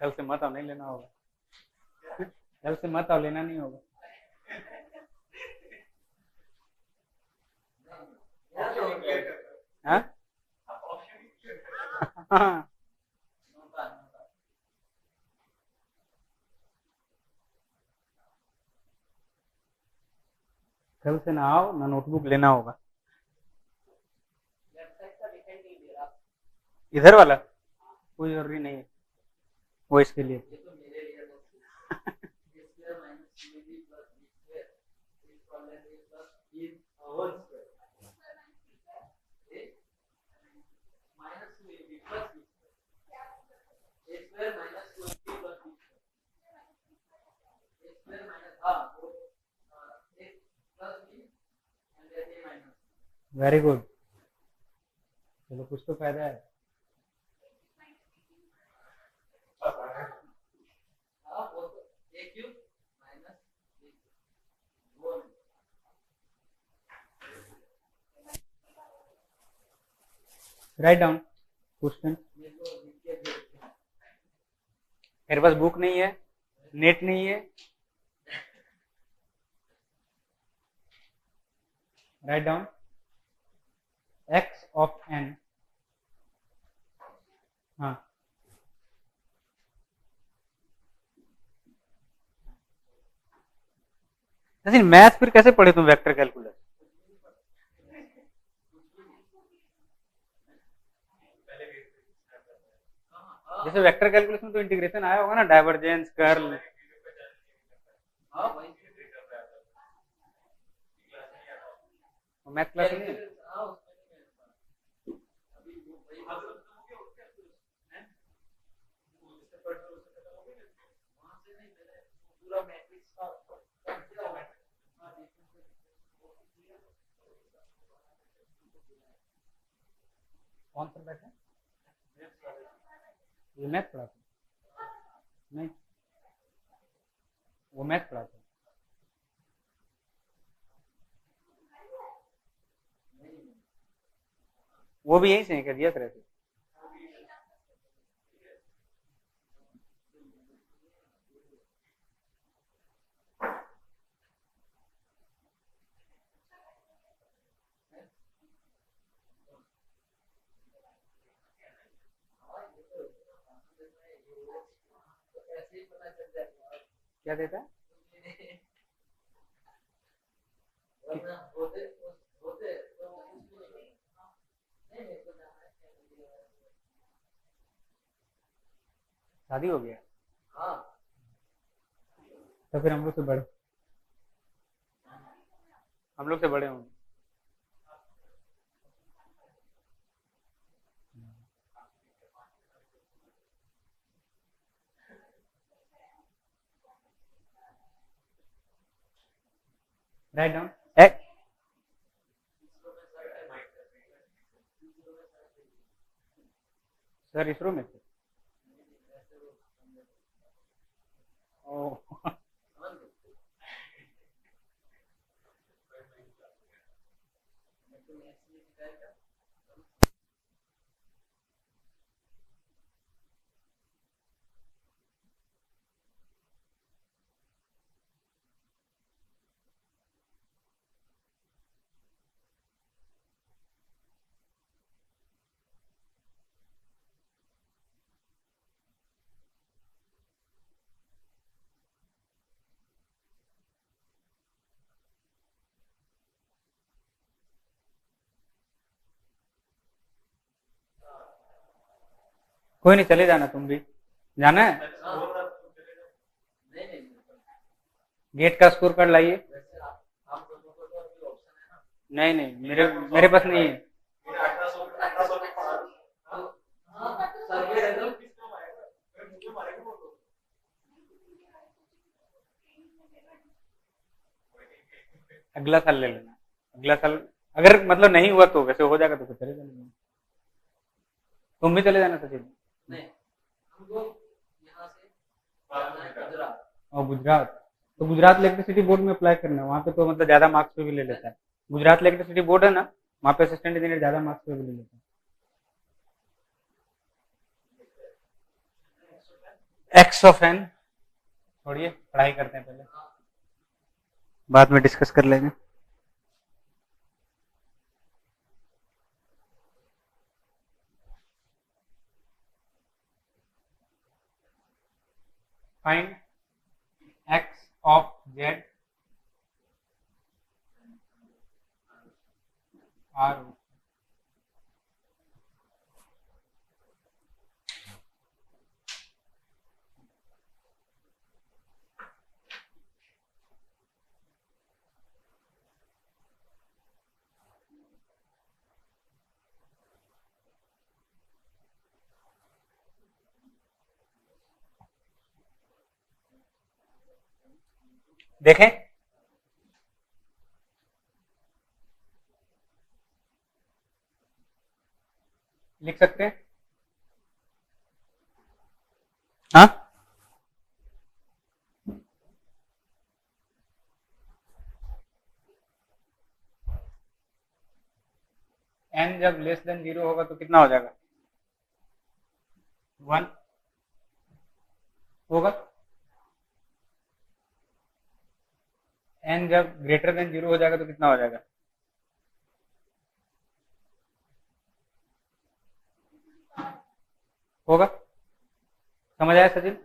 कल से मत आओ, नहीं लेना होगा। कल से मत आओ, लेना नहीं होगा। हाँ हाँ। कल से ना आओ ना, नोटबुक लेना होगा। इधर वाला कोई जरूरी नहीं है, वो इसके लिए। वेरी गुड, चलो कुछ तो फायदा है। Write down question. मेरे पास बुक नहीं है, नेट नहीं है। Right down x of n। हाँ, मैथ फिर कैसे पढ़े तुम वेक्टर कैलकुलस? जैसे वेक्टर कैलकुलस में तो इंटीग्रेशन आया होगा ना, डाइवर्जेंस, कर्ल। मैथ क्लास में नहीं? कौन सा बैठा? ये मैथ पढ़ाते नहीं, वो मैथ पढ़ाते। वो भी यहीं से कर दिया करे थे। क्या देता है? शादी हो गया? तो फिर हम लोग से बड़े, हम लोग से बड़े होंगे। राइट डाउन सर इसरो में थे। ओ कोई नहीं, चले जाना, तुम भी जाना है। गेट का स्कोर कार्ड लाइए। नहीं नहीं, मेरे मेरे पास नहीं है। अगला साल ले लेना, अगला साल अगर मतलब नहीं हुआ तो, वैसे हो जाएगा तो फिर चले जाना। तुम भी चले जाना सचिन। और गुजरात, तो गुजरात इलेक्ट्रिसिटी बोर्ड में अप्लाई करना है, वहाँ पे तो मतलब ज्यादा मार्क्स पे भी ले लेता है। गुजरात इलेक्ट्रिसिटी बोर्ड है ना, वहाँ पे असिस्टेंट इंजीनियर ज्यादा मार्क्स पे भी ले लेता एक्स ऑफ एन, छोड़िए पढ़ाई करते हैं पहले, बाद में डिस्कस कर लेंगे। Find x of z R, देखें लिख सकते हैं, हाँ एन जब लेस देन 0 होगा तो कितना हो जाएगा, 1 होगा। एन जब ग्रेटर देन 0 हो जाएगा तो कितना हो जाएगा, होगा। समझ आया सचिन?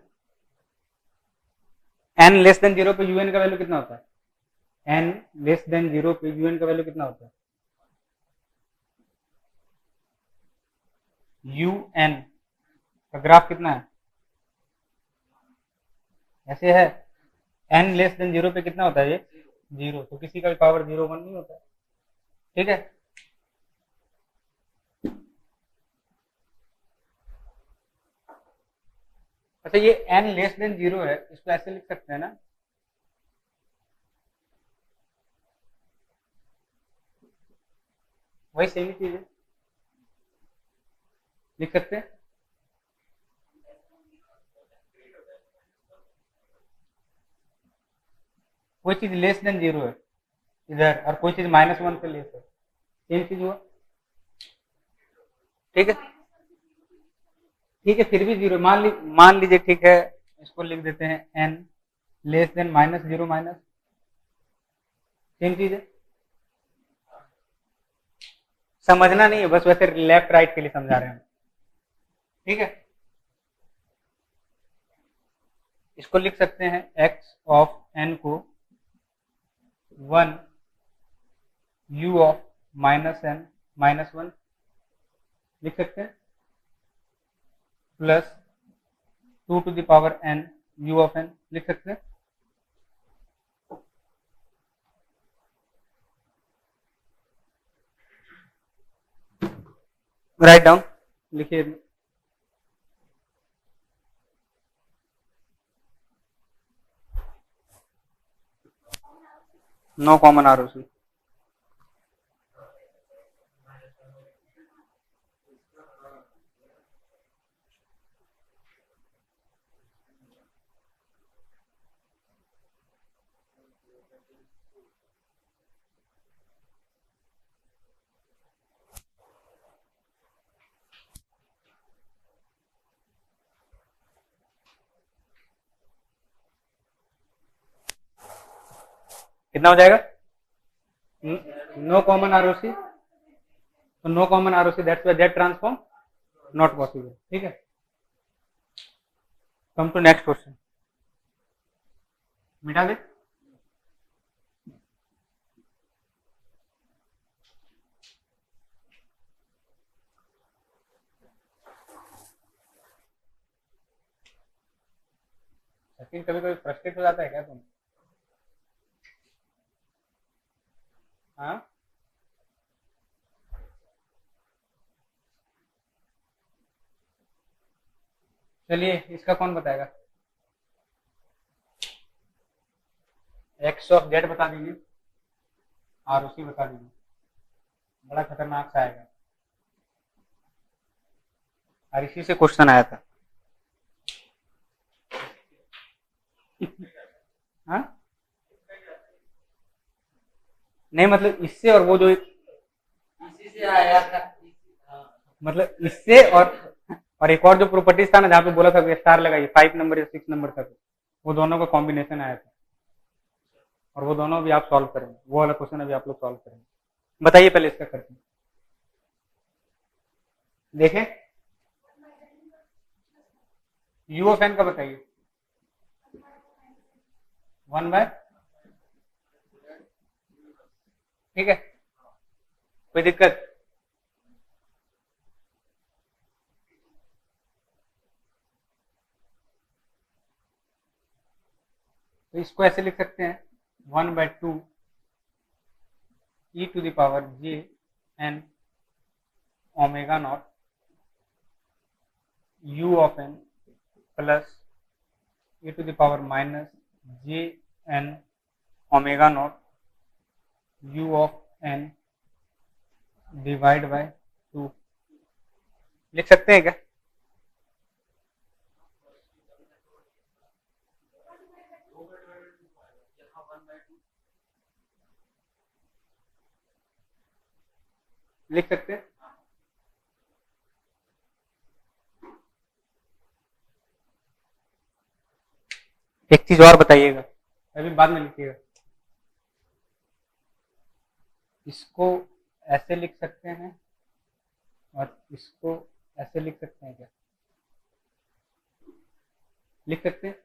एन लेस देन 0 पे यूएन का वैल्यू कितना होता है, एन लेस देन 0 पे यूएन का वैल्यू कितना होता है, यूएन का ग्राफ कितना है, ऐसे है। एन लेस देन 0 पे कितना होता है, ये 0, तो किसी का भी पावर 0 1 नहीं होता, ठीक है। अच्छा ये एन लेस देन 0 है, इसको ऐसे लिख सकते हैं ना, वही सेम चीज है, लिख सकते हैं। कोई चीज लेस देन 0 है इधर और कोई चीज -1 से लेस है, सेम चीज हुआ, ठीक है। ठीक है फिर भी 0 मान लीजिए, ठीक है इसको लिख देते हैं n less than -0 minus, same चीज है। समझना नहीं है, बस वैसे लेफ्ट राइट के लिए समझा रहे हैं, ठीक है। इसको लिख सकते हैं एक्स ऑफ एन को 1 u ऑफ -n -1 लिख सकते हैं, plus 2 to the power n u of n लिख सकते हैं। राइट डाउन, लिखिए। नो कॉमन आरओसी, कितना हो जाएगा, नो कॉमन आरओसी, तो no common ROC that's why z transform not possible, ठीक है। कम टू नेक्स्ट क्वेश्चन, मिटा दे। लेकिन कभी कभी फ्रस्ट्रेट हो जाता है क्या तुम, हाँ? चलिए इसका कौन बताएगा, एक्स ऑफ जेड बता दीजिए, आरओसी बता दीजिए, बड़ा खतरनाक सा आएगा, और इसी से क्वेश्चन आया था। हाँ नहीं मतलब इससे और वो जो इसी से आया था, मतलब इससे और एक और जो प्रॉपर्टीज था ना जहाँ पे बोला था स्टार लगाइए 5 नंबर या 6 नंबर तक, वो दोनों का कॉम्बिनेशन आया था और वो दोनों भी आप सॉल्व करेंगे। वो वाला क्वेश्चन अभी आप लोग सॉल्व करेंगे। बताइए पहले इसका करते हैं, देखें यू ऑफ एन का बताइए। 1/, ठीक है, कोई दिक्कत? तो इसको ऐसे लिख सकते हैं 1/2 e to the power j n omega not u of n plus e to the power minus j n omega not u of n divide by 2 लिख सकते हैं क्या? लिख सकते हैं। एक चीज और बताइएगा, अभी बाद में लिखिएगा। इसको ऐसे लिख सकते हैं और इसको ऐसे लिख सकते हैं क्या? लिख सकते हैं।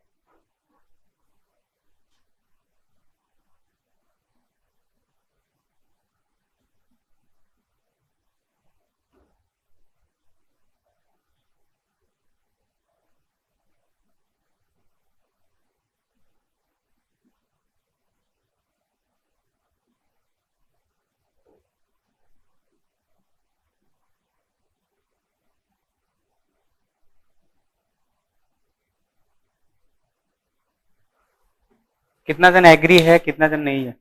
कितना जन एग्री है, कितना जन नहीं है?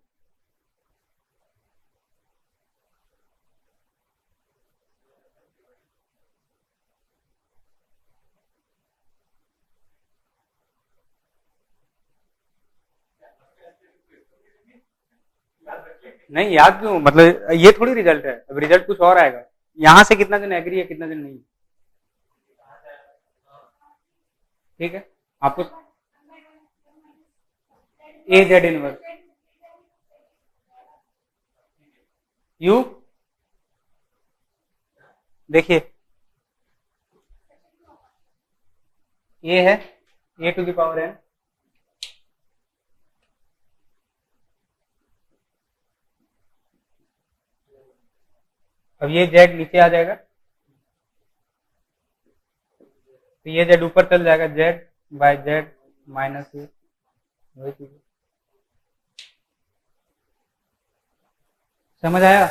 नहीं याद क्यों, मतलब ये थोड़ी रिजल्ट है, अब रिजल्ट कुछ और आएगा। यहां से कितना जन एग्री है, कितना जन नहीं है, ठीक है। आपको ए जेड इनवर्स यू, देखिए ए है ए टू द पावर एन, अब ये जेड नीचे आ जाएगा तो ये जेड ऊपर चल जाएगा, जेड बाय जेड माइनस ए, वही चीज। समझ आया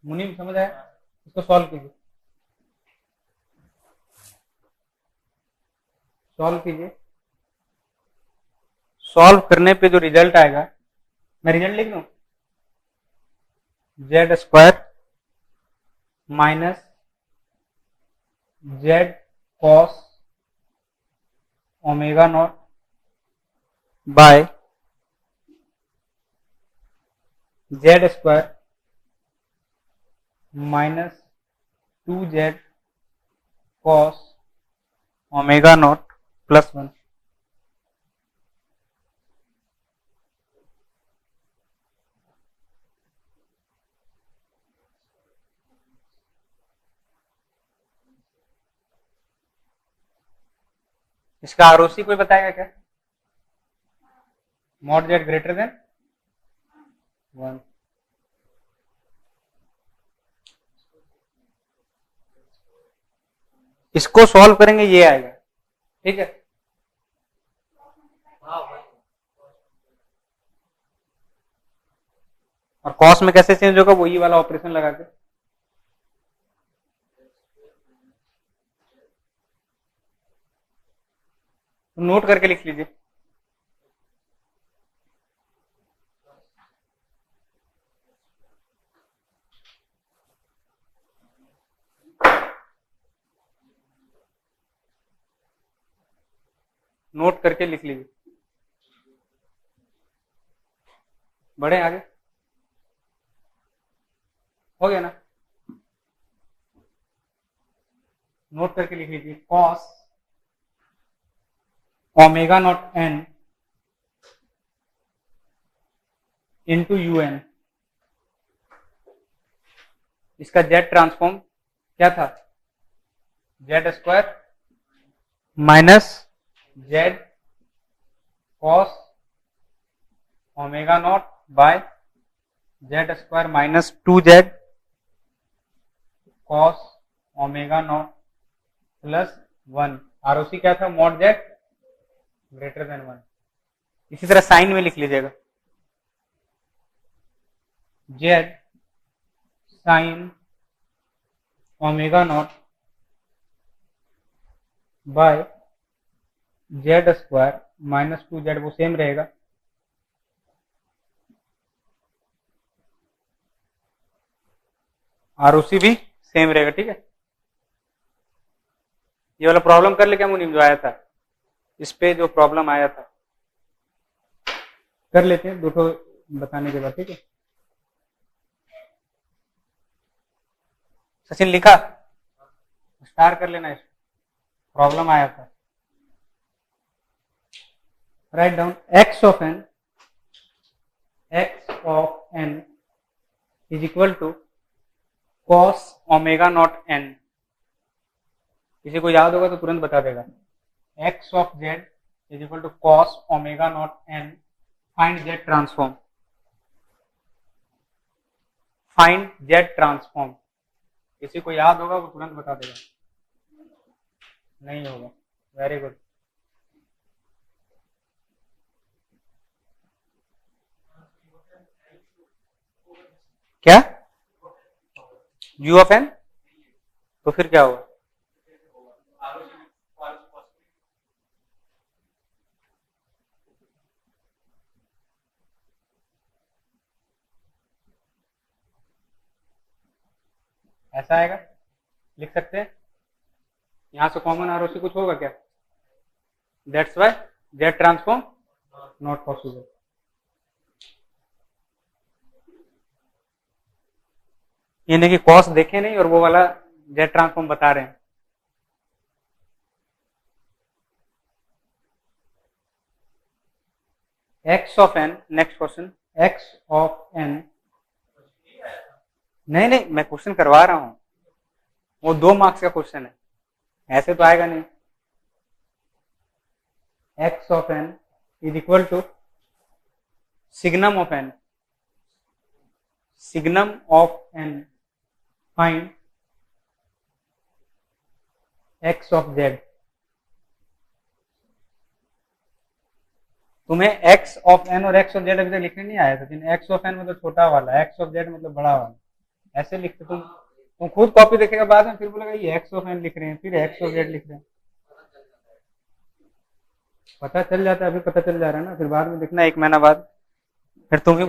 मुनीम, समझ आया? इसको सॉल्व कीजिए, सॉल्व कीजिए। सॉल्व करने पे जो रिजल्ट आएगा, मैं रिजल्ट लिख दूं, z square minus z cos omega not by z square minus 2z cos omega not plus 1। इसका आरओसी कोई बताएगा क्या? Mod z greater than 1। इसको सॉल्व करेंगे ये आएगा, ठीक है। और कॉस में कैसे चेंज होगा, वही वाला ऑपरेशन लगा के। तो नोट करके लिख लीजिए। नोट करके लिख लीजिए, बढ़े आगे, हो गया ना? नोट करके लिख लीजिए cos omega not n into u n. इसका जेड ट्रांसफॉर्म क्या था, z square minus z cos omega not by z square minus 2z cos omega not plus 1। ROC क्या था, मॉड जेड ग्रेटर देन 1। इसी तरह साइन में लिख लीजिएगा z sine omega not by z square minus 2z, वो same रहेगा। ROC भी सेम रहेगा। ठीक है, ये वाला प्रॉब्लम कर ले क्या मुनीम, जो आया था इस पे जो प्रॉब्लम आया था कर लेते हैं, दो ठो बताने के बाद। ठीक है, सचिन लिखा, स्टार कर लेना, इस प्रॉब्लम आया था। Right down x of n is equal to cos omega not n। किसी को याद होगा तो तुरंत बता देगा। x of z is equal to cos omega not n। Find z transform, find z transform. किसी को याद होगा वो तुरंत बता देगा, नहीं होगा, वेरी गुड। क्या u ऑफ n, तो फिर क्या होगा, ऐसा आएगा, लिख सकते हैं। यहां से कॉमन आरओसी कुछ होगा क्या, that's why Z transform not possible. ये नहीं कि कॉस देखे नहीं और वो वाला जेड ट्रांसफॉर्म बता रहे हैं। X of n, next question, x of n, नहीं नहीं मैं क्वेश्चन करवा रहा हूं, वो 2 मार्क्स का क्वेश्चन है, ऐसे तो आएगा नहीं। X of n is equal to signum of n, signum of n, find x of z. तुम्हें एक्स ऑफ एन और एक्स ऑफ जेड अभी तक लिखने नहीं आया था, लेकिन एक्स ऑफ एन मतलब छोटा वाला, एक्स ऑफ जेड मतलब बड़ा वाला, ऐसे लिखते। तुम खुद कॉपी देखेगा बाद में, फिर बोलेगा ये एक्स ऑफ एन लिख रहे हैं, फिर एक्स ऑफ जेड लिख रहे हैं। पता चल जाता है, अभी पता चल जा रहा है ना, फिर बाद में लिखना 1 महीना बाद, फिर तुम ही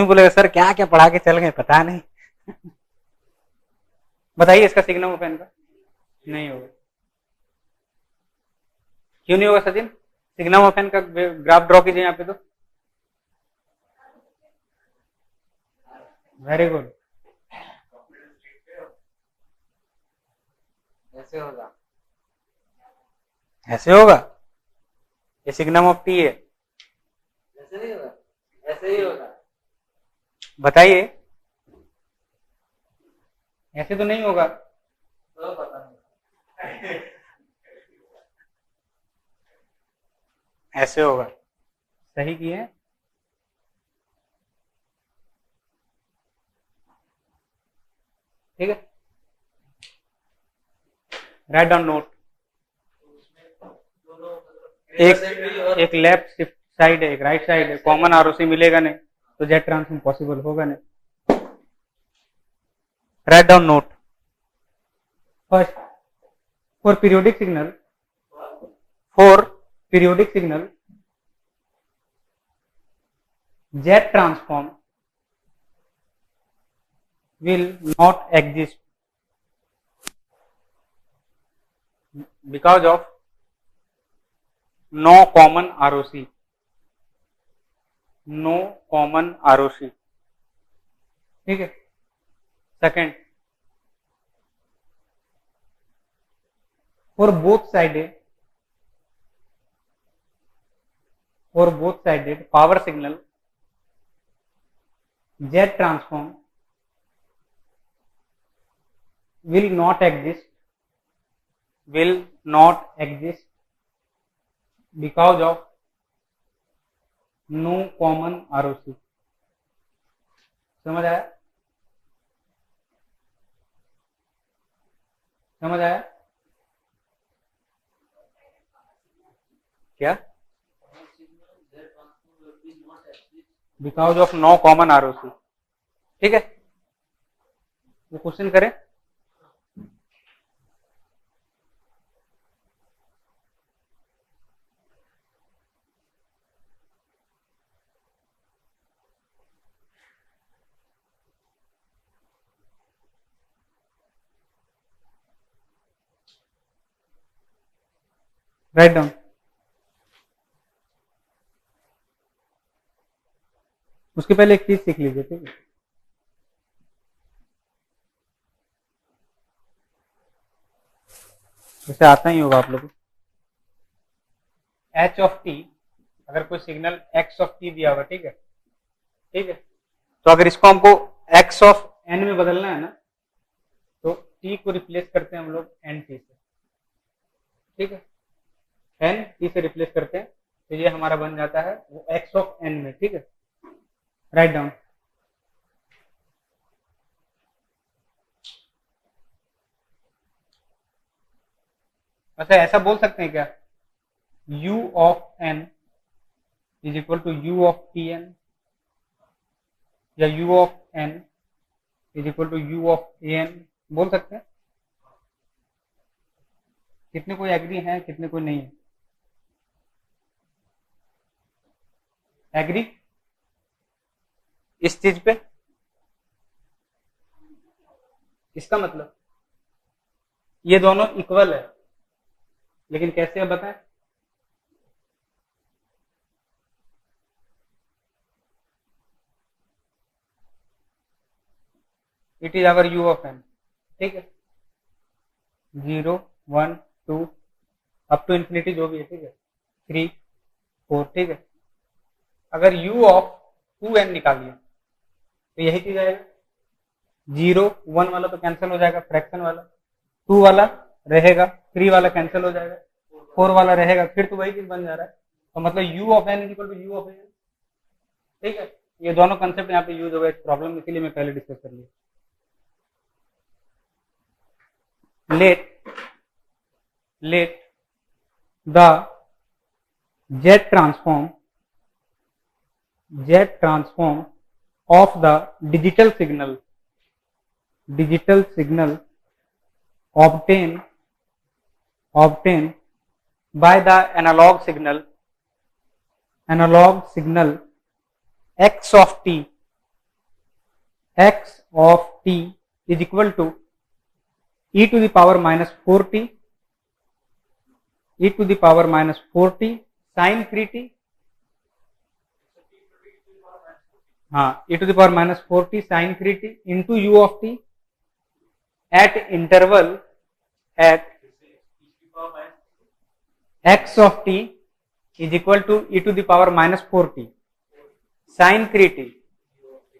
बोलेगा सर क्या क्या पढ़ा के चल गए, पता नहीं। बताइए इसका सिग्नम ऑफ एन का नहीं होगा, क्यों नहीं होगा सचिन, सिग्नम ऑफ एन का ग्राफ ड्रॉ कीजिए यहाँ पे तो। वेरी गुड, ऐसे होगा, ऐसे होगा, ये सिग्नम ऑफ टी है, ऐसे नहीं होगा, ऐसे ही होगा। बताइए, ऐसे तो नहीं होगा, तो पता नहीं। ऐसे होगा, सही किए। ठीक है, राइट डाउन नोट। एक लेफ्ट साइड है, एक राइट साइड है, कॉमन आरओसी मिलेगा नहीं तो जेड ट्रांसफॉर्म पॉसिबल होगा नहीं। Write down note. First, for periodic signal Z transform will not exist because of no common ROC, no common ROC। ठीक है, second, for both sided power signal Z transform will not exist because of no common ROC. समझ आया? क्या? Because of no common ROC. ठीक है, वो question करें. Right down. उसके पहले एक चीज सीख लीजिए. ठीक है, जैसे आता ही होगा आप लोगों को. h ऑफ t, अगर कोई सिग्नल x ऑफ t दिया होगा, ठीक है, तो अगर इसको हमको x ऑफ n में बदलना है ना, तो t को रिप्लेस करते हैं हम लोग n t से. ठीक है, n t से रिप्लेस करते हैं, तो ये हमारा बन जाता है वो x ऑफ n में. ठीक है, राइट डाउन. वैसे ऐसा बोल सकते हैं क्या, u of n is equal to u of tn, या u of n is equal to u of an, बोल सकते हैं? कितने कोई एग्री हैं, कितने कोई नहीं है? एग्री इस चीज पे? इसका मतलब ये दोनों इक्वल है, लेकिन कैसे अब बताएं? It is our u of n. ठीक है, 0 1 2 अप टू इंफिनिटी जो भी है. ठीक है, 3 4. ठीक है, अगर u ऑफ 2n निकालिए तो यही चीज आएगा. 0 1 वाला तो कैंसिल हो जाएगा, फ्रैक्शन वाला. 2 वाला रहेगा, 3 वाला कैंसिल हो जाएगा, 4 वाला रहेगा, फिर तो वही चीज बन जा रहा है. तो मतलब u of n equal to u of n. ठीक है, ये दोनों कंसेप्ट यहाँ पे यूज होगा इस प्रॉब्लम में, इसीलिए मैं पहले डिस्कस कर लिया. let the z transform of the digital signal obtained by the analog signal x of t is equal to e to the power minus 4t sin 3t. हाँ, e to the power minus 4t sin 3t into u of t at interval at x of t is equal to e to the power minus 4t sin 3t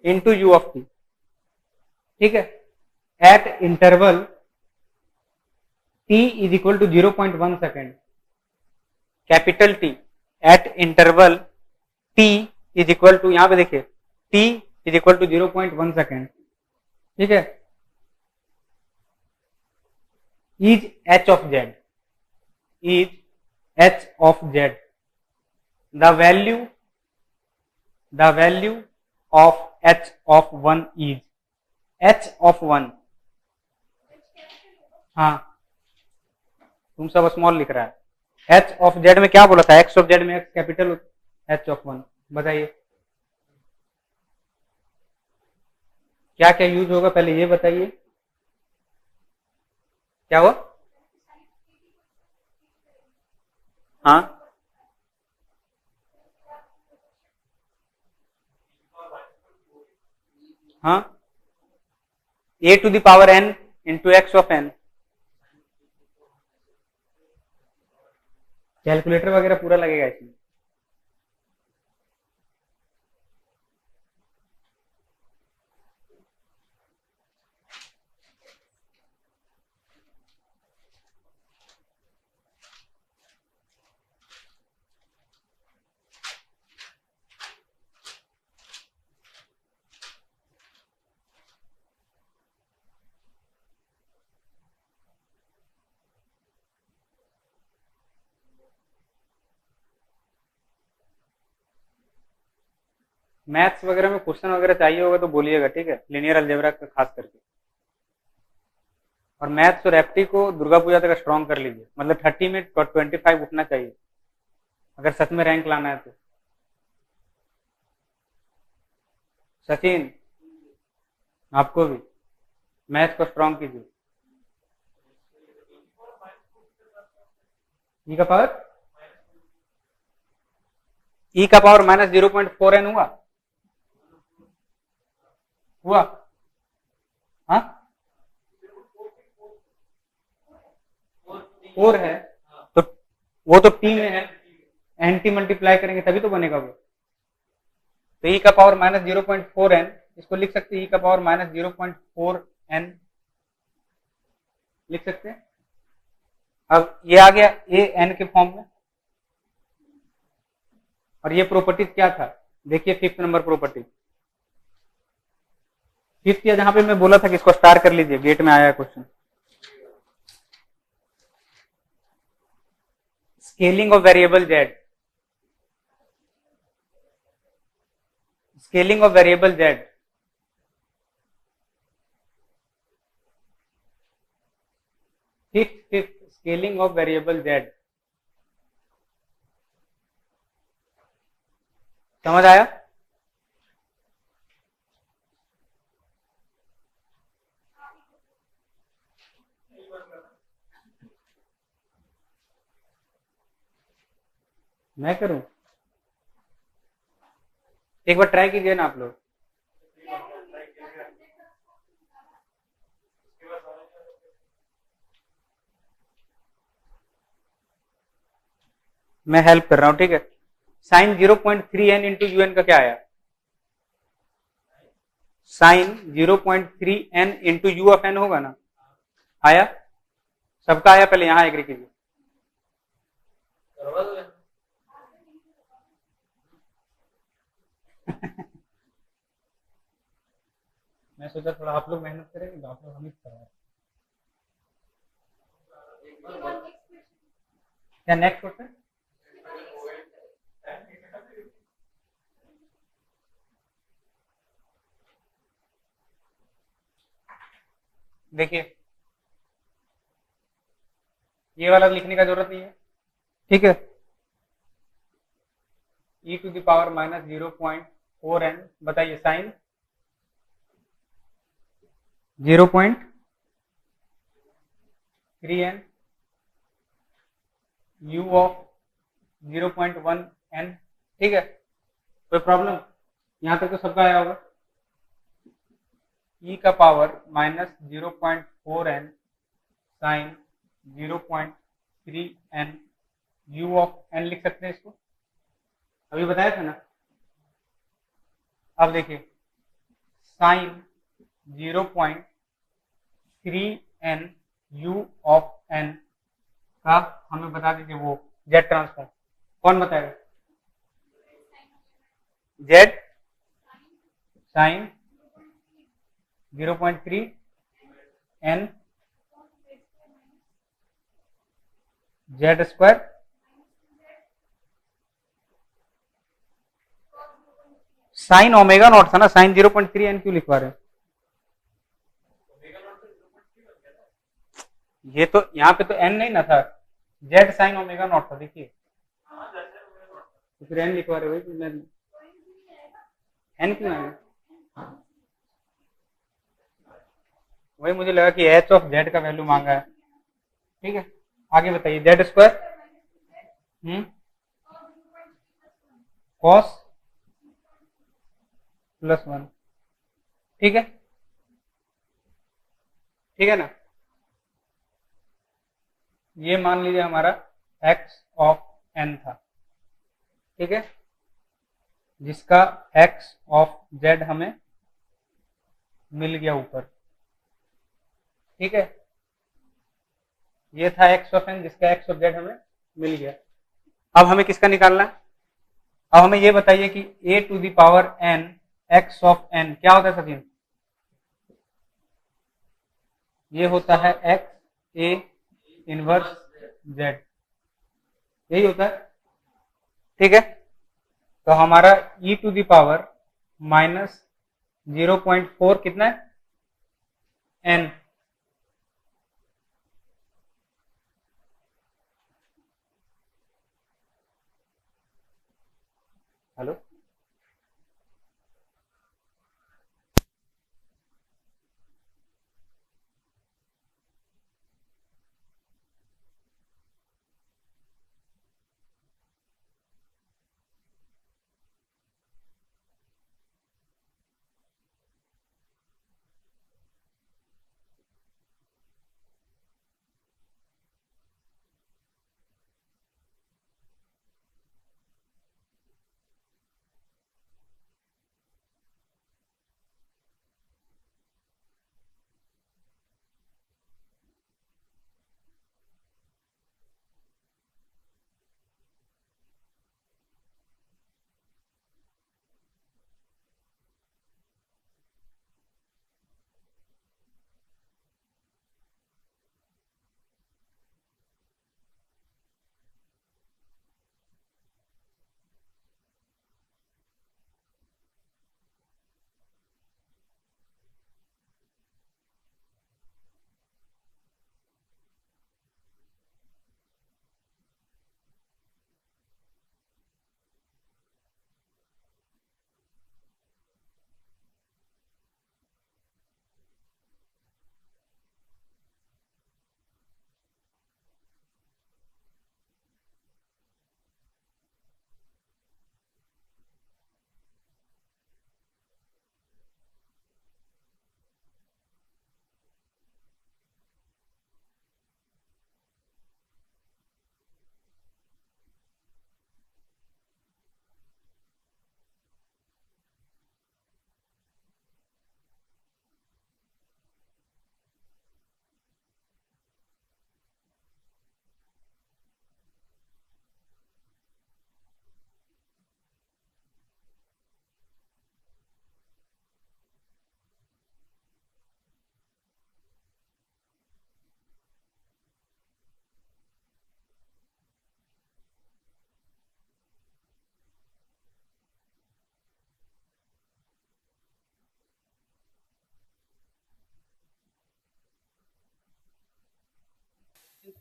into u of t. ठीक है, at interval t is equal to 0.1 second, capital T at interval t is equal to, यहां पे देखिए t is equal to 0.1 second. ठीक है, is h of z, the value of h of 1 is h of 1. हाँ, तुम सब small लिख रहा है. h ऑफ z में क्या बोला था? x ऑफ z में x कैपिटल h ऑफ 1. बताइए क्या क्या यूज होगा, पहले ये बताइए. क्या हुआ? हाँ, हाँ, a to the power n into x of n. Calculator वगैरह पूरा लगेगा इसमें। मैथ्स वगैरह में क्वेश्चन वगैरह चाहिए होगा तो बोलिएगा, ठीक है, लिनियर अलजेब्रा का खास करके। और मैथ्स और एफटी को दुर्गा पूजा तक स्ट्रॉन्ग कर लीजिए, मतलब 30 में 25 उठना चाहिए अगर सच में रैंक लाना है तो। सचिन, आपको भी मैथ्स को स्ट्रॉन्ग कीजिए। ई का पावर -0.4n हुआ हाँ 4 है तो वो तो टी में है, एंटी मल्टीप्लाई करेंगे तभी तो बनेगा वो। तो ई का पावर -0.4n, इसको लिख सकते हैं ई का पावर -0.4n लिख सकते हैं। अब ये आ गया ए एन के फॉर्म में। और ये प्रॉपर्टीज क्या था, देखिए 5th नंबर प्रॉपर्टी, 5th या जहां पे मैं बोला था कि इसको स्टार कर लीजिए, गेट में आया question. Scaling of variable Z, scaling of variable Z, fifth scaling of variable Z, समझ आया? मैं करूं, एक बार ट्राई कीजिए ना आप लोग। मैं हेल्प कर रहा हूं, ठीक है। साइन 0.3n इंटू यूएन का क्या आया? Sine 0.3n into u of n होगा ना, आया? सबका आया? पहले यहां एग्री कीजिए। मैं सोचा थोड़ा आप लोग मेहनत करेंगे तो आप लोग हम ही करवाएं। क्या नेक्स्ट क्वेश्चन? देखिए ये वाला लिखने का जरूरत नहीं है, ठीक है। e to the power -0.4n, बताइए sign 0.3n u of 0.1n, ठीक है। कोई प्रॉब्लम? यहां तक तो सबका आया होगा। e का power -0.4n sine 0.3n u of n लिख सकते हैं इसको, अभी बताया था ना। अब देखिए sign 0.3n u of n का हमें बता दीजिए वो जेड ट्रांसफॉर्म, कौन बताएगा? Z sine 0.3n z square, sine omega not था ना, साइन 0.3n क्यों लिखवा रहे हैं? ये तो यहाँ पे तो n नहीं ना था, जेड साइन ओमेगा नॉट था, देखिए तो फिर n लिखवा रहे हो, n क्यों आएगा? वही मुझे लगा कि h ऑफ जेड का वैल्यू मांगा है, ठीक है। आगे बताइए, जेड स्क्वायर कॉस +1, ठीक है, ठीक है ना। ये मान लीजिए हमारा एक्स ऑफ एन था, ठीक है, जिसका एक्स ऑफ जेड हमें मिल गया ऊपर, ठीक है, ये था एक्स ऑफ एन जिसका एक्स ऑफ जेड हमें मिल गया। अब हमें किसका निकालना है? अब हमें ये बताइए कि a to the power n x of n क्या होता है सचिन? ये होता है एक्स ए इनवर्स जेड, यही होता है, ठीक है। तो हमारा ई टू द पावर माइनस 0.4 कितना है? एन, हेलो,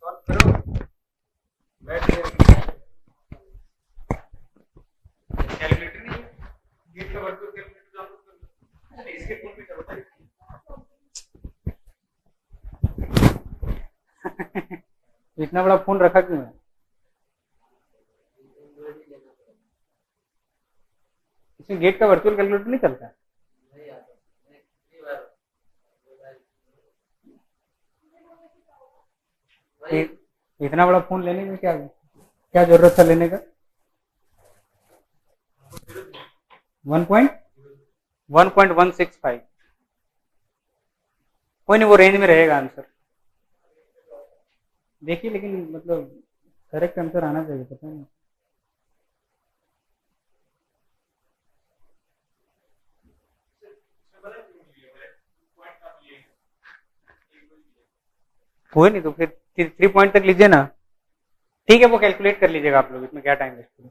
सॉल्व करो, बैठ गए, कैलकुलेटर नहीं है, गेट का वर्क कैलकुलेटर डाउनलोड कर लो, अरे इसके फोन पे करो भाई। इतना बड़ा फोन रखा क्यों है? इसमें गेट का वर्चुअल कैलकुलेटर नहीं चलता? इतना बड़ा फोन लेने में क्या क्या जरूरत था लेने का? 1.165, कोई नहीं, वो रेंज में रहेगा आंसर, देखिए, लेकिन मतलब करेक्ट आंसर आना चाहिए, पता नहीं। कोई नहीं, तो फिर 3 पॉइंट तक लीजिए ना, ठीक है, वो कैलकुलेट कर लीजिएगा आप लोग, इसमें क्या टाइम वेस्ट करें।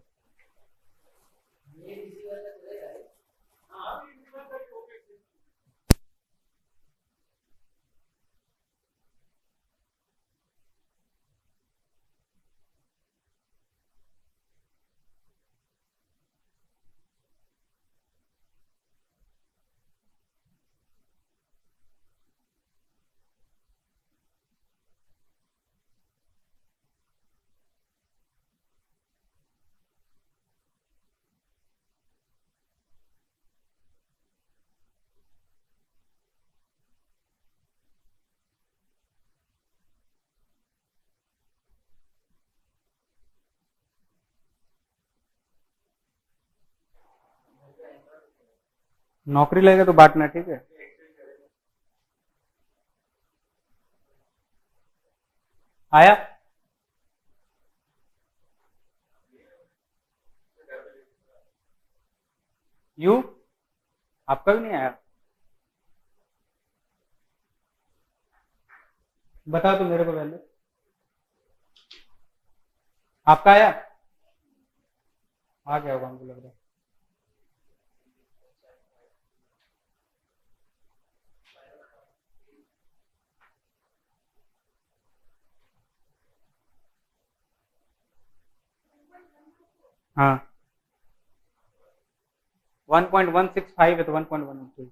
नौकरी लगेगा तो बांटना, ठीक है। आया? यू आपका भी नहीं आया? बता दो मेरे को पहले। आपका आया? आ गया होगा हमको लग रहा है। हाँ 1.165 है तो 1.1,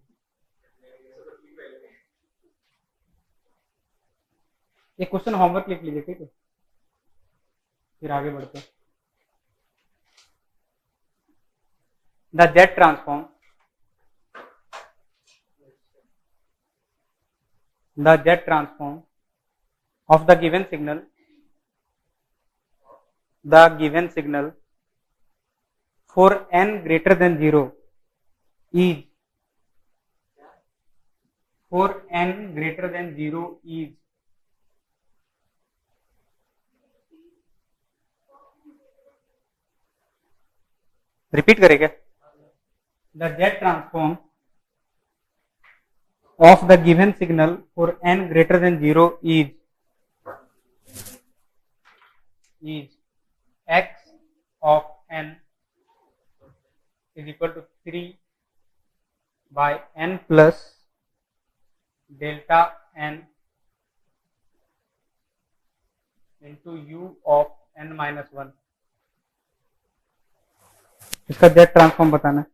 एक क्वेश्चन होमवर्क लिख लीजिए, ठीक है, फिर आगे बढ़ते हैं। The jet transform, the jet transform of the given signal for n greater than 0 is repeat करें क्या? The jet transform of the given signal for n greater than 0 is x of n is equal to 3 by n plus delta n into u of n minus 1। इसका jet transform बताना है।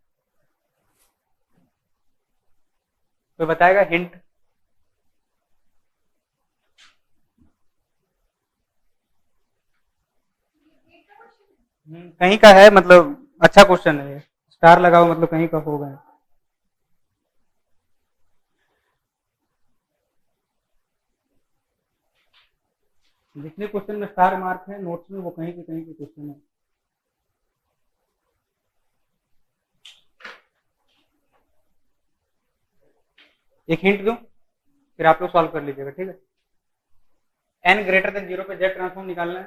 तो बताएगा hint? कहीं का है, मतलब अच्छा क्वेश्चन है, स्टार लगाओ मतलब कहीं का होगा। जितने क्वेश्चन में स्टार मार्क है नोट्स में वो कहीं के क्वेश्चन है। एक हिंट दूं फिर आप लोग सॉल्व कर लीजिएगा, ठीक है। n ग्रेटर देन 0 पे जेट ट्रांसफॉर्म निकालना है,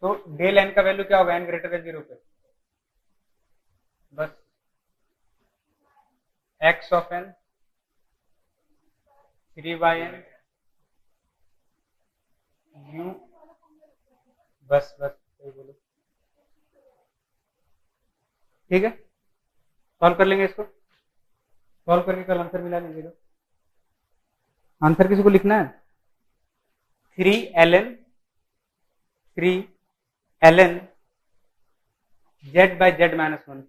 तो डेल n का वैल्यू क्या होगा n ग्रेटर देन 0 पे? बस x of n 3 by n u, बस सही बोलो, ठीक है। सॉल्व कर लेंगे इसको, सॉल्व करके कल आंसर मिला लीजिएगा। आंसर किसी को लिखना है 3 ln z by z minus 1।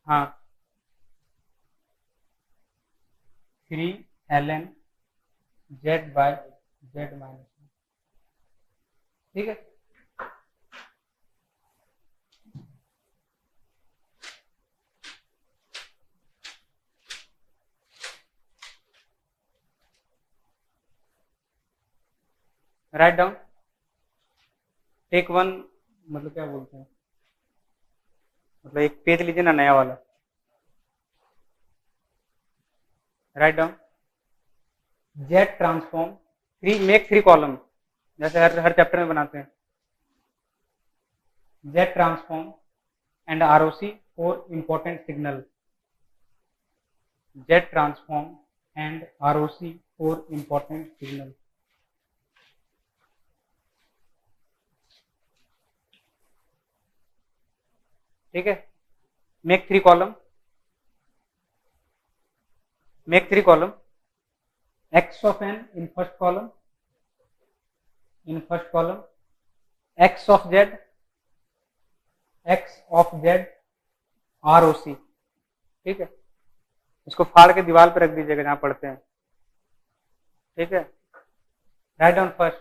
हाँ 3 ln z by z minus 1, ठीक है। राइट डाउन, टेक वन, मतलब क्या बोलते हैं, मतलब एक पेज लीजिए ना नया वाला। Write down jet transform, make 3 column, जैसे हर चैप्टर में बनाते हैं। Jet transform and ROC for important signal, jet transform and ROC for important signal, ठीक है। Make 3 column, x of n in first column, x of z ROC, ठीक है। इसको फाड़ के दीवार पे रख दीजिएगा जहां पढ़ते हैं, ठीक है। Write down first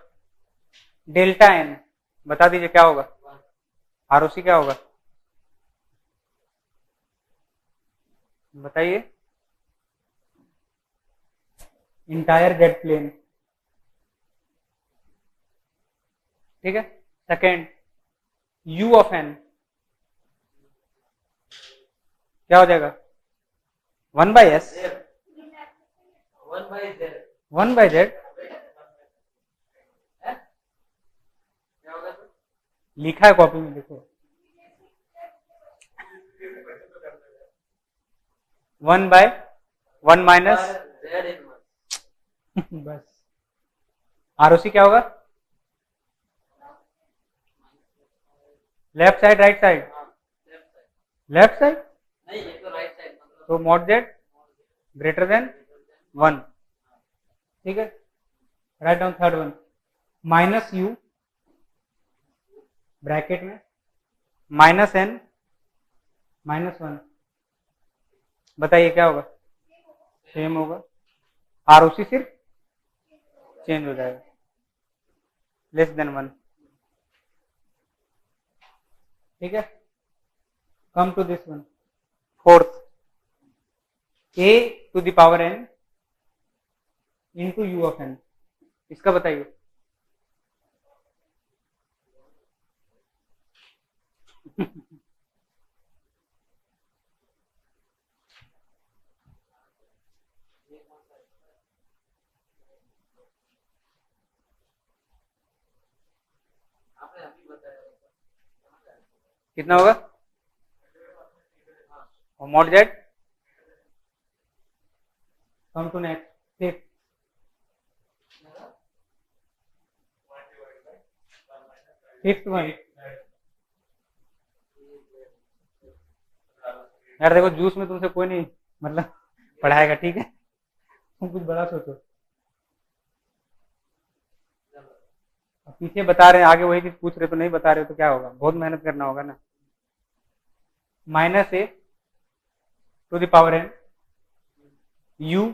delta n, बता दीजिए क्या होगा, ROC क्या होगा बताइए। इंटायर जेड प्लेन, ठीक है। सेकेंड u ऑफ n, क्या हो जाएगा 1/s 1/z लिखा है कॉपी में, देखो 1/1 माइनस बस आरओसी क्या होगा left side right side left side नहीं, ये तो राइट साइड तो मॉड जेड ग्रेटर देन 1, ठीक है। Write down third one minus you bracket में माइनस n -1, बताइए क्या होगा सेम होगा, आरओसी सिर्फ चेंज हो जाएगा लेस देन 1, ठीक है। Come to this one fourth a to the power n into u of n, इसका बताइए कितना होगा और mod z come to next fifth one यार देखो जूस में तुमसे कोई नहीं मतलब पढ़ाएगा, ठीक है, तुम कुछ बड़ा सोचो। पीछे बता रहे हैं आगे वही चीज पूछ रहे तो नहीं बता रहे तो क्या होगा, बहुत मेहनत करना होगा ना। -a to the power n u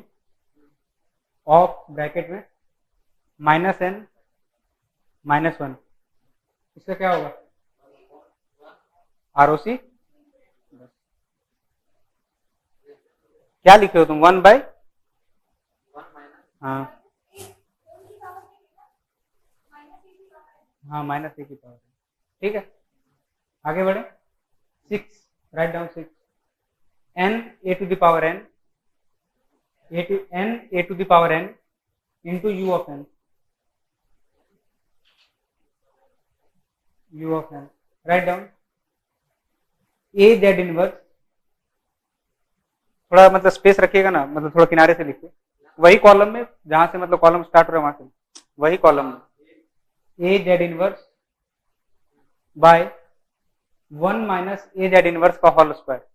of bracket में -n -1, इसका क्या होगा आरओसी, क्या लिखे हो तुम 1/, हाँ हाँ -a की पावर, ठीक है। आगे बढ़े 6, right down 6 n a to the power n a to the power n into u of n right down a z inverse, थोड़ा मतलब स्पेस रखिएगा ना, मतलब थोड़ा किनारे से लिखिए, वही कॉलम में जहां से मतलब कॉलम स्टार्ट हो रहा है वहां से वही कॉलम में a z inverse by 1 minus a z inverse का whole square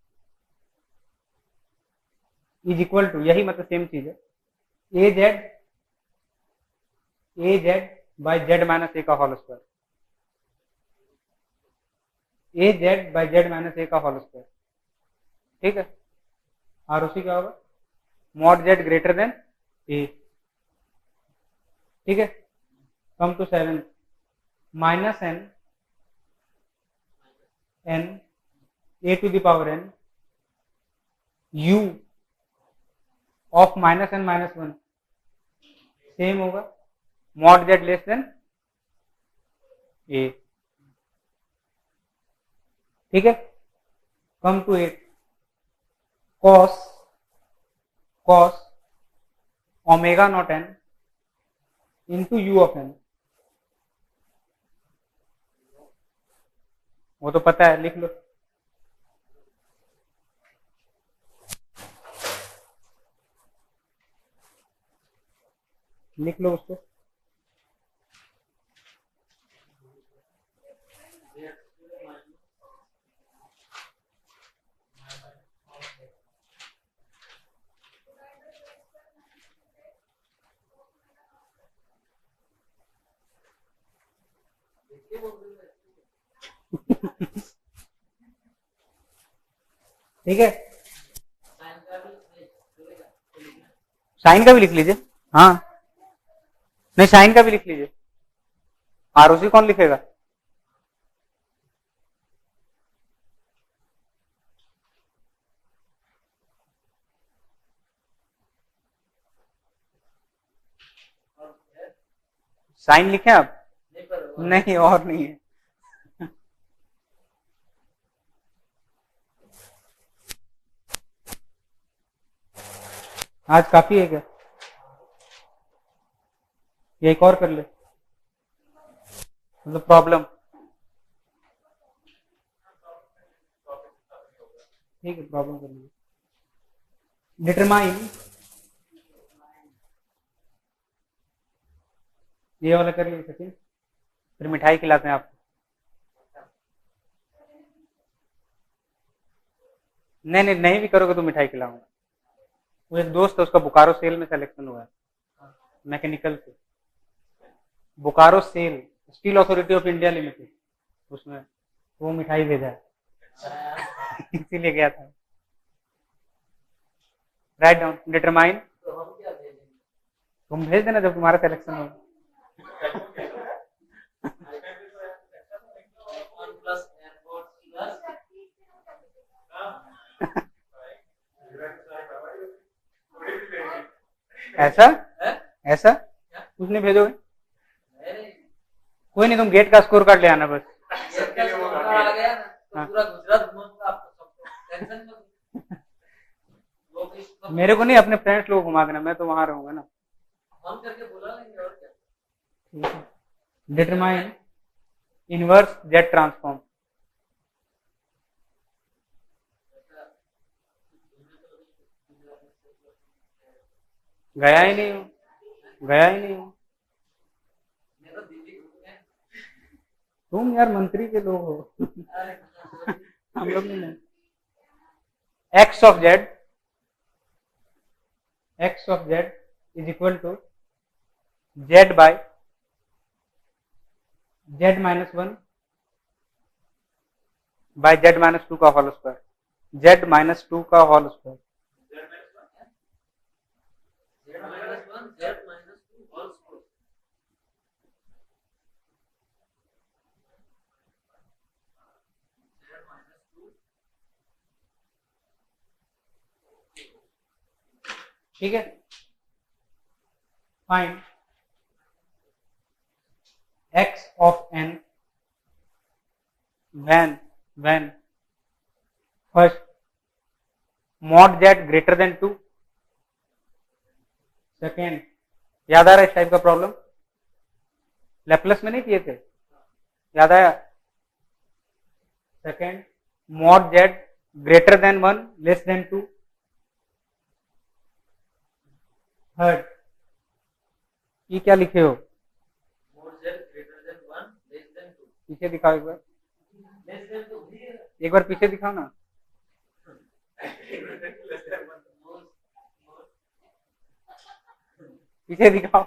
is equal to, यही मतलब सेम चीज है, a z by z minus a का whole square, a z by z minus a का होल स्क्वायर, ठीक है। आरओसी क्या होगा mod z greater than a, ठीक है। Come to 7 -n a to the power n u of -n -1 same होगा mod Z less than a, ठीक है। Come to 8 cos omega not n into u of n, वो तो पता है लिख लो, लिख लो उसको, ठीक है। साइन का भी लिख लीजिए, हाँ नहीं साइन का भी लिख लीजिए, आरओसी कौन लिखेगा, साइन लिखे आप नहीं और नहीं है आज काफी है क्या? या एक और कर ले, मतलब प्रॉब्लम। ठीक है, प्रॉब्लम कर लीजिए। डिटरमाइन, ये वाला कर लीजिए सचिन, फिर मिठाई खिलाते हैं आपको। नहीं नहीं, नहीं भी करोगे तो मिठाई खिलाऊंगा। वो एक दोस्त है, उसका बोकारो सेल में सिलेक्शन हुआ है, मैकेनिकल से। Bokaro SAIL, steel authority of India limited, उसमें वो मिठाई भेजा है इसीलिए गया था। राइट डाउन, डिटरमाइन, तुम भेज देना जब तुम्हारा सिलेक्शन हो। ऐसा ऐसा कुछ नहीं भेजोगे? कोई नहीं, तुम गेट का स्कोर कार्ड ले आना बस। मेरे को नहीं, अपने फ्रेंड्स लोग घुमा देना, मैं तो वहां रहूंगा ना। फोन करके बुला लेंगे और क्या। ठीक है, डिटरमाइन इनवर्स जेट ट्रांसफॉर्म। गया ही नहीं हूँ, गया ही नहीं हूँ। तुम यार मंत्री के लोग हो हम लोग नहीं। X of z, x of z is equal to z by z minus one by z minus two का whole square, z minus two का होल स्क्वायर। ठीक है, find x of n when first mod z greater than 2, second, याद आ रहा है इस type का problem? Laplace में नहीं किए थे, याद आया? Second, mod z greater than 1 less than 2। Third, ये क्या लिखे हो? पीछे दिखाओ एक बार, एक बार पीछे दिखाओ ना। पीछे दिखाओ।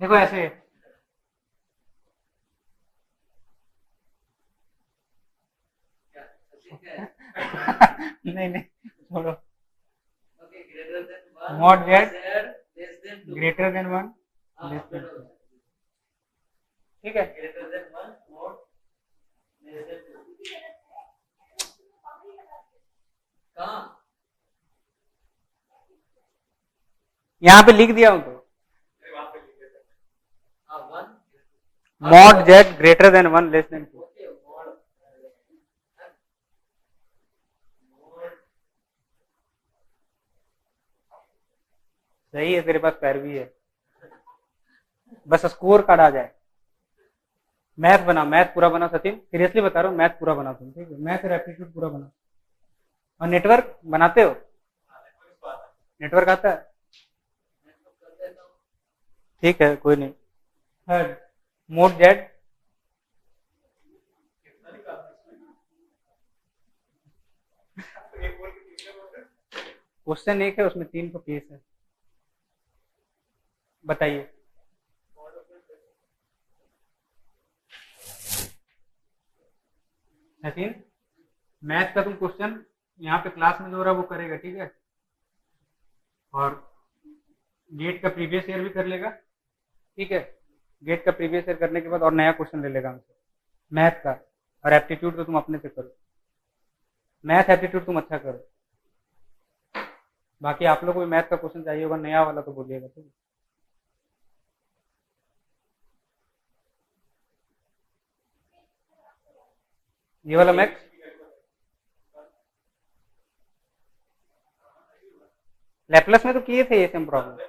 देखो ऐसे नहीं नहीं छोड़ो, mod z greater than 1 less than 2। ठीक है, यहाँ पे लिख दिया हूं तो mod z greater than 1 less than 2। सही है, तेरे पास पैरवी है, बस स्कोर कार्ड आ जाए। मैथ बना, मैथ पूरा बना सचिन, सीरियसली बता रहा हूँ, मैथ पूरा बना तुम, ठीक है? मैथ और एप्टीट्यूड पूरा बना। और नेटवर्क बनाते हो? नेटवर्क आता है? ठीक है, कोई नहीं। थर्ड, मोड जेड क्वेश्चन एक है, उसमें 3 केस है, बताइए। सचिन, मैथ का तुम क्वेश्चन यहाँ पे क्लास में जो हो रहा है वो करेगा, ठीक है? और गेट का प्रीवियस ईयर भी कर लेगा, ठीक है? गेट का प्रीवियस ईयर करने के बाद और नया क्वेश्चन ले लेगा हमसे मैथ का। और एप्टीट्यूड तो तुम अपने से करो, मैथ एप्टीट्यूड तुम अच्छा करो। बाकी आप लोग को भी मैथ का क्वेश्चन चाहिए होगा नया वाला तो बोलिएगा, ठीक है। ये वाला मैथ लैपलेस में तो किए थे ये सेम प्रॉब्लम।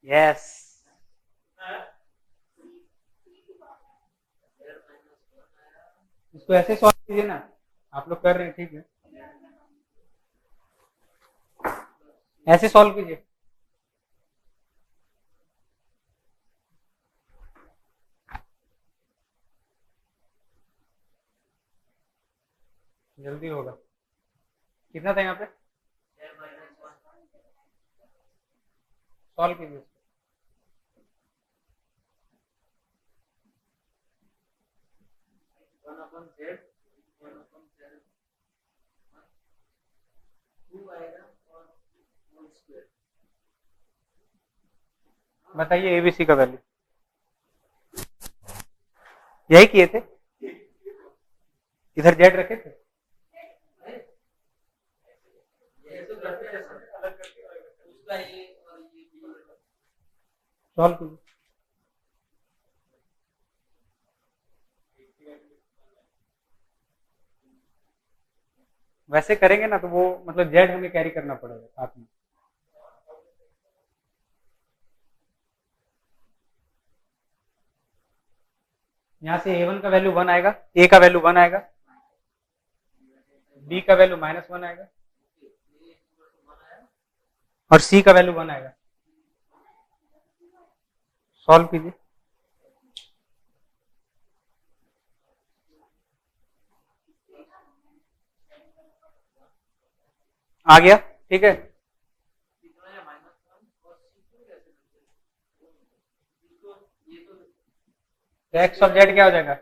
यस, इसको ऐसे सॉल्व कीजिए ना, आप लोग कर रहे हैं, ठीक है, ऐसे सॉल्व कीजिए। जल्दी होगा। कितना था यहाँ पे, सॉल्व कीजिए। बताइए एबीसी का वैल्यू, यही किए थे, इधर जेड रखे थे। सॉल्व कीजिए। वैसे करेंगे ना तो वो मतलब जेड हमें कैरी करना पड़ेगा साथ में। यहाँ से ए वन का वैल्यू 1 आएगा, ए का वैल्यू 1 आएगा, बी का वैल्यू -1 आएगा और सी का वैल्यू 1 आएगा। सॉल्व कीजिए। आ गया, ठीक है। तो एक्स ऑफ जेड क्या हो जाएगा,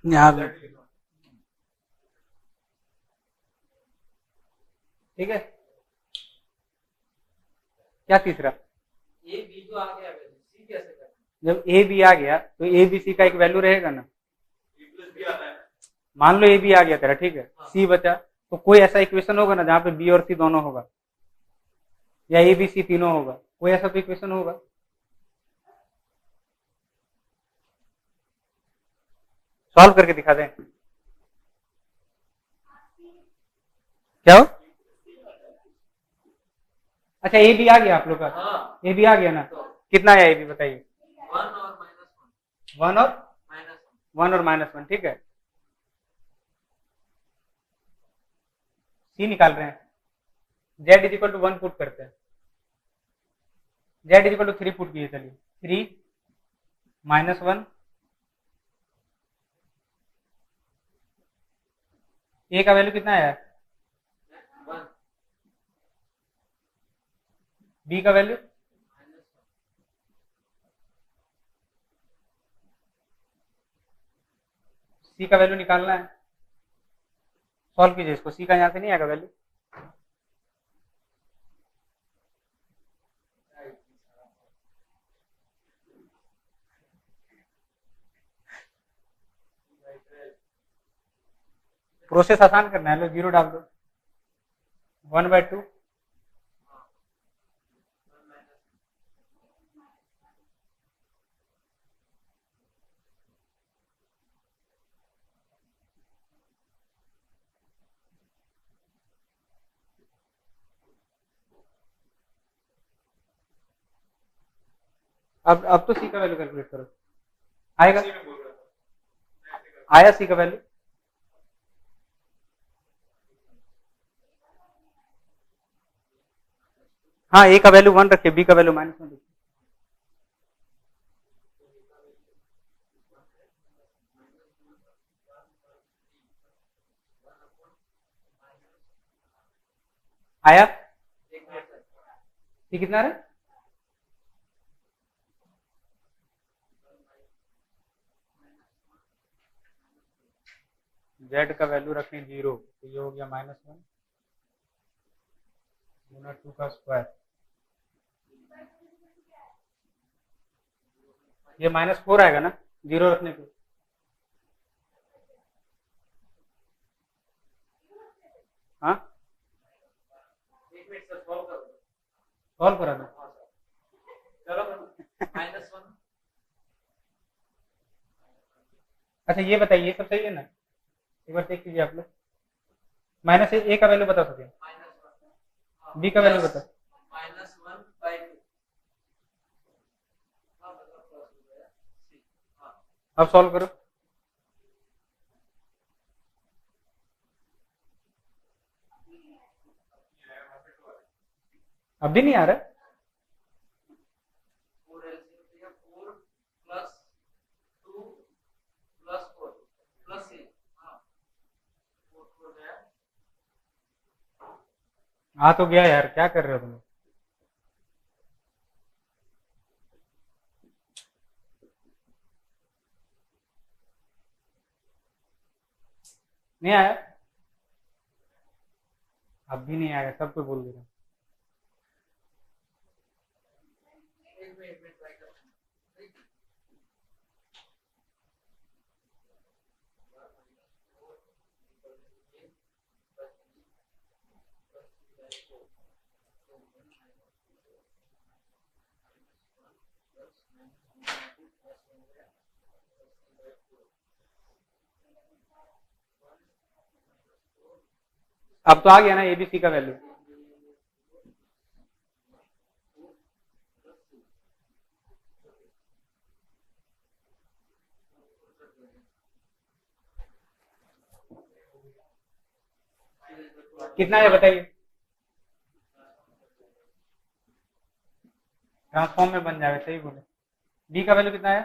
यहाँ पे, ठीक है। क्या तीसरा, ए बी तो आ गया, सी कैसे करना, जब ए बी आ गया तो ए बी सी का एक वैल्यू रहेगा ना। मान लो ए बी आ गया तेरा, ठीक है, सी बचा, तो कोई ऐसा इक्वेशन होगा ना जहाँ पे बी और सी दोनों होगा, या ए बी सी तीनों होगा, कोई ऐसा तो इक्वेशन होगा। सॉल्व करके दिखा दें, क्या हो। अच्छा ए बी आ गया आप लोग का, ए बी आ गया ना, कितना आया ए बी बताइए, 1 और -1, ठीक है। सी निकाल रहे हैं, z is equal to 1 put करते हैं, z is equal to 3 put किए, चलिए 3 -1, ए का वैल्यू कितना आया, बी का वैल्यू, सी का वैल्यू निकालना है। सॉल्व कीजिए इसको, सी का यहाँ से नहीं आएगा वैल्यू, प्रोसेस आसान करना है, लो 0 डाल दो, 1/2, अब तो सी का वैल्यू कैलकुलेट करो, आएगा, आया सी का वैल्यू। हाँ, ए का वैल्यू 1 रखिए, बी का वैल्यू -1 रखिए। आया सी कितना है? जेड का वैल्यू रखें 0, तो ये हो गया -1 गुना 2 का स्क्वायर, ये -4 आएगा ना 0 रखने पे। हाँ, सॉल्व करा दो, चलो -1। अच्छा ये बताइए, ये सब सही है ना, एक बार चेक कीजिए आप लोग। माइनस ए का वैल्यू बता सकते हैं, बी का वैल्यू बता, अब सॉल्व करो। अब भी नहीं आ रहा, आ तो गया यार, क्या कर रहे हो तुम? नहीं आया, अब भी नहीं आया, सब कोई बोल दे रहा। अब तो आ गया ना एबीसी का वैल्यू। कितना है बताइए, ट्रांसफॉर्म में बन जाएगा, सही बोले। बी का वैल्यू कितना है,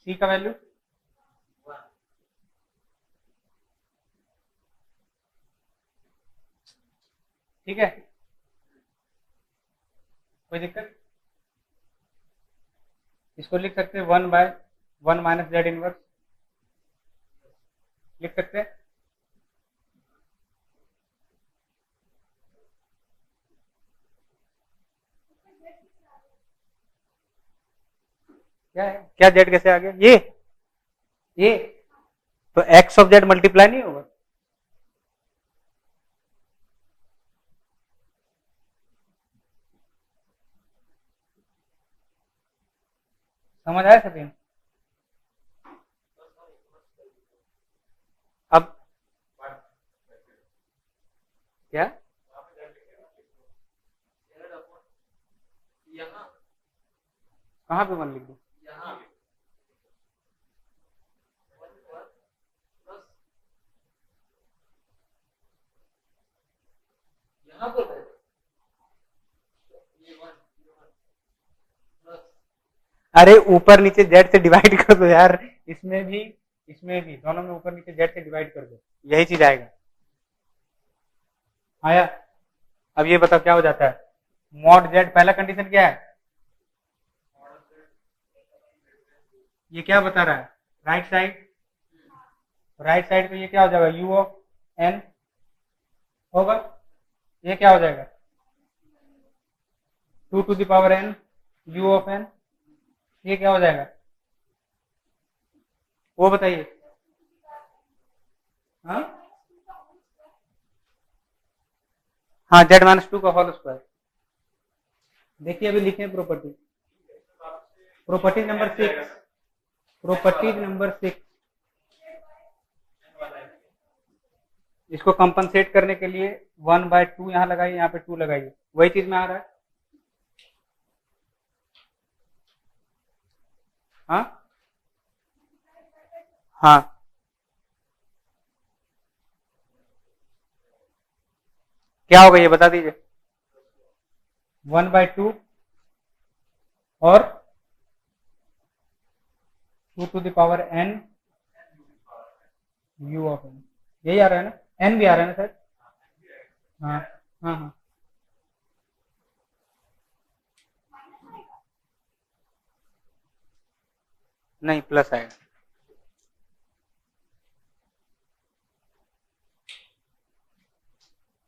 सी का वैल्यू ठीक है, कोई दिक्कत? इसको लिख सकते हैं 1/1 माइनस जेड इनवर्स, लिख सकते हैं। क्या है, क्या जेड कैसे आ गया, ये तो एक्स ऑफ जेड मल्टीप्लाई नहीं होगा, समझ आया सभी? अब क्या कहाँ पे 1 लिख दो, अरे ऊपर नीचे जेड से डिवाइड कर दो यार, इसमें भी दोनों में ऊपर नीचे जेड से डिवाइड कर दो, यही चीज आएगा। आया, अब ये बताओ क्या हो जाता है, मॉड जेड पहला कंडीशन क्या है, ये क्या बता रहा है, राइट साइड पे ये क्या हो जाएगा, यू ऑफ एन होगा, ये क्या हो जाएगा 2 to the power n u of n, ये क्या हो जाएगा, वो बताइए। हाँ हाँ, जेड -2 का होल स्क्वायर। देखिए अभी लिखे प्रॉपर्टी, प्रॉपर्टी नंबर 6, इसको कंपनसेट करने के लिए 1/2 यहाँ लगाइए, यहाँ पे 2 लगाइए, वही चीज में आ रहा है। हाँ हाँ, क्या होगा ये बता दीजिए। 1/2 और 2n u ऑफ n, यही आ रहा है ना, n भी आ रहा है ना सर। हाँ हाँ हाँ, नहीं प्लस आएगा।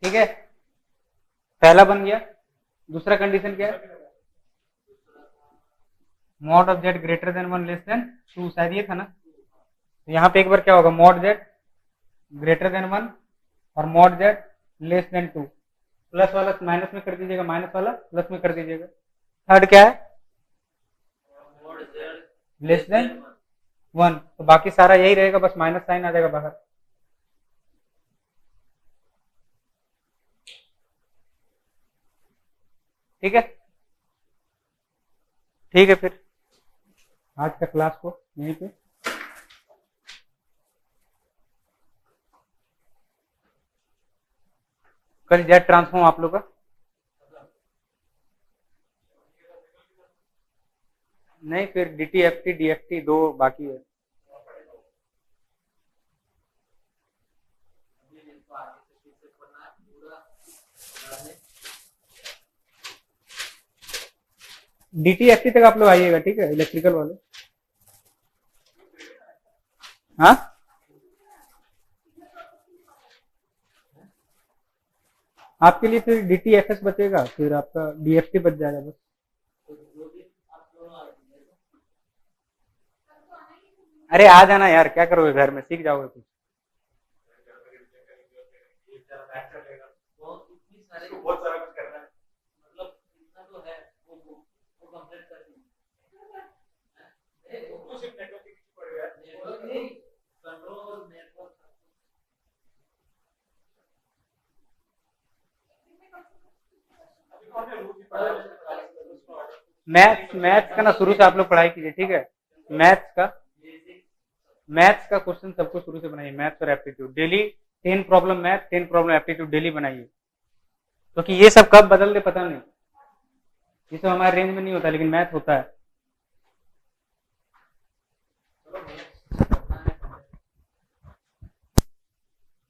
ठीक है, पहला बन गया। दूसरा कंडीशन क्या है, mod of Z greater than 1 less than 2, शायद ये था ना। तो यहाँ पे एक बार क्या होगा, मॉड जेड ग्रेटर देन 1 और mod Z less than 2, plus वाला माइनस में कर दीजिएगा, माइनस वाला प्लस में कर दीजिएगा। थर्ड क्या है, लेस देन 1, तो बाकी सारा यही रहेगा, बस माइनस साइन आ जाएगा बाहर। ठीक है, ठीक है, फिर आज का क्लास को यहीं पे कल जेड ट्रांसफॉर्म आप लोग का नहीं, फिर DTFT DFT 2 बाकी है। DTFT तक आप लोग आइएगा, ठीक है, इलेक्ट्रिकल वाले। हाँ, आपके लिए फिर DTFS बचेगा, फिर आपका DFT बच जाएगा बस। अरे आ जाना यार, क्या करोगे घर में, सीख जाओगे कुछ। मैथ्स का ना शुरू से आप लोग पढ़ाई कीजिए, ठीक है। मैथ्स का क्वेश्चन सबको शुरू से बनाइए, मैथ्स और aptitude daily 10 problem math, 10 problem aptitude daily बनाइए, क्योंकि ये सब कब बदल दे पता नहीं, ये सब हमारे रेंज में नहीं होता, लेकिन मैथ होता है।